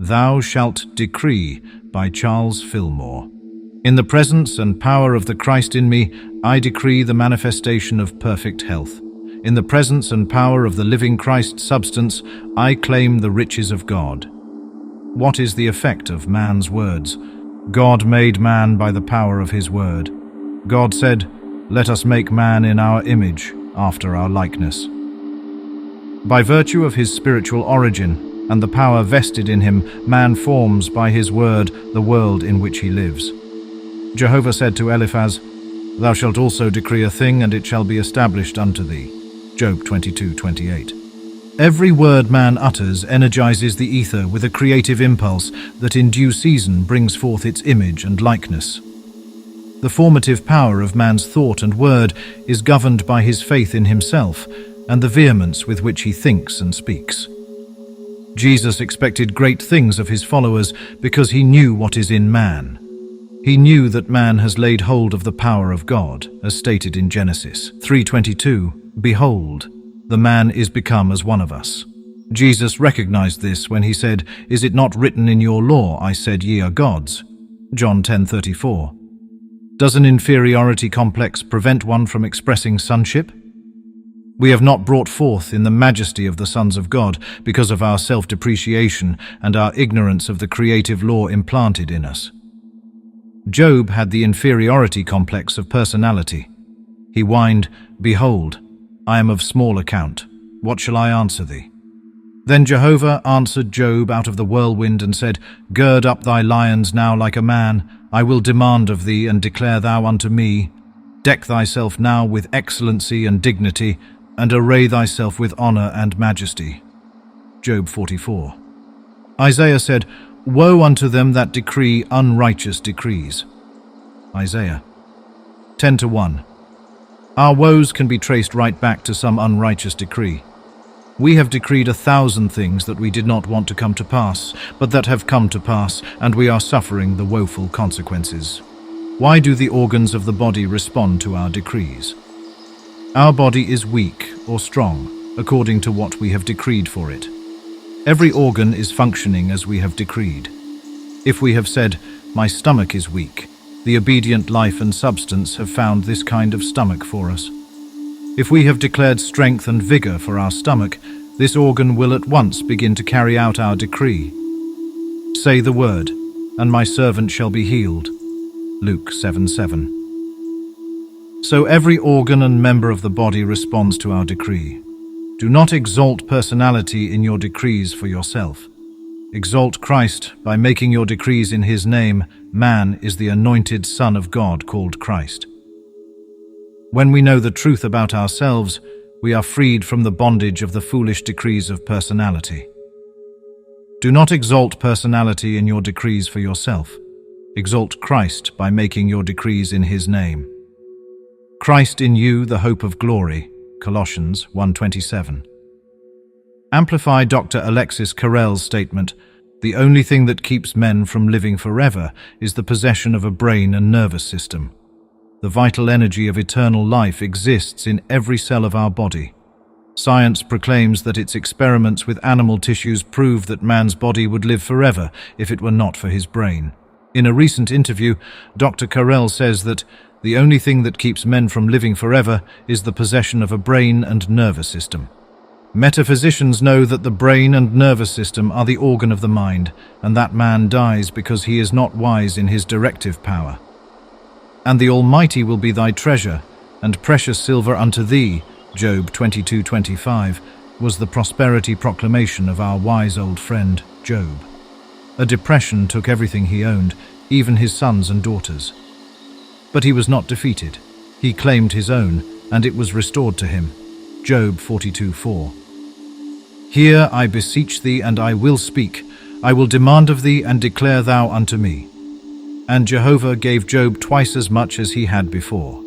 Thou Shalt Decree by Charles Fillmore. In the presence and power of the Christ in me, I decree the manifestation of perfect health. In the presence and power of the living Christ substance, I claim the riches of God. What is the effect of man's words? God made man by the power of his word. God said, "Let us make man in our image, after our likeness." By virtue of his spiritual origin and the power vested in him, man forms by his word the world in which he lives. Jehovah said to Eliphaz, "Thou shalt also decree a thing, and it shall be established unto thee." Job 22:28. Every word man utters energizes the ether with a creative impulse that in due season brings forth its image and likeness. The formative power of man's thought and word is governed by his faith in himself and the vehemence with which he thinks and speaks. Jesus expected great things of his followers because he knew what is in man. He knew that man has laid hold of the power of God, as stated in Genesis 3:22, "Behold, the man is become as one of us." Jesus recognized this when he said, "Is it not written in your law, I said ye are gods?" John 10:34. Does an inferiority complex prevent one from expressing sonship? We have not brought forth in the majesty of the sons of God because of our self-depreciation and our ignorance of the creative law implanted in us. Job had the inferiority complex of personality. He whined, "Behold, I am of small account. What shall I answer thee?" Then Jehovah answered Job out of the whirlwind and said, "Gird up thy lions now like a man. I will demand of thee, and declare thou unto me. Deck thyself now with excellency and dignity, and array thyself with honor and majesty." Job 44. Isaiah said, "Woe unto them that decree unrighteous decrees." Isaiah 10:1. Our woes can be traced right back to some unrighteous decree. We have decreed 1,000 things that we did not want to come to pass, but that have come to pass, and we are suffering the woeful consequences. Why do the organs of the body respond to our decrees? Our body is weak or strong, according to what we have decreed for it. Every organ is functioning as we have decreed. If we have said, "My stomach is weak," the obedient life and substance have found this kind of stomach for us. If we have declared strength and vigor for our stomach, this organ will at once begin to carry out our decree. Say the word, and my servant shall be healed. Luke 7:7. So every organ and member of the body responds to our decree. Do not exalt personality in your decrees for yourself. Exalt Christ by making your decrees in his name. Man is the anointed Son of God called Christ. When we know the truth about ourselves, we are freed from the bondage of the foolish decrees of personality. Do not exalt personality in your decrees for yourself. Exalt Christ by making your decrees in his name. Christ in you, the hope of glory. Colossians 1:27. Amplify Dr. Alexis Carrel's statement, "The only thing that keeps men from living forever is the possession of a brain and nervous system. The vital energy of eternal life exists in every cell of our body. Science proclaims that its experiments with animal tissues prove that man's body would live forever if it were not for his brain." In a recent interview, Dr. Carrel says that the only thing that keeps men from living forever is the possession of a brain and nervous system. Metaphysicians know that the brain and nervous system are the organ of the mind, and that man dies because he is not wise in his directive power. "And the Almighty will be thy treasure, and precious silver unto thee," Job 22:25, was the prosperity proclamation of our wise old friend, Job. A depression took everything he owned, even his sons and daughters. But he was not defeated. He claimed his own, and it was restored to him. Job 42:4. "Hear, I beseech thee, and I will speak. I will demand of thee, and declare thou unto me." And Jehovah gave Job twice as much as he had before.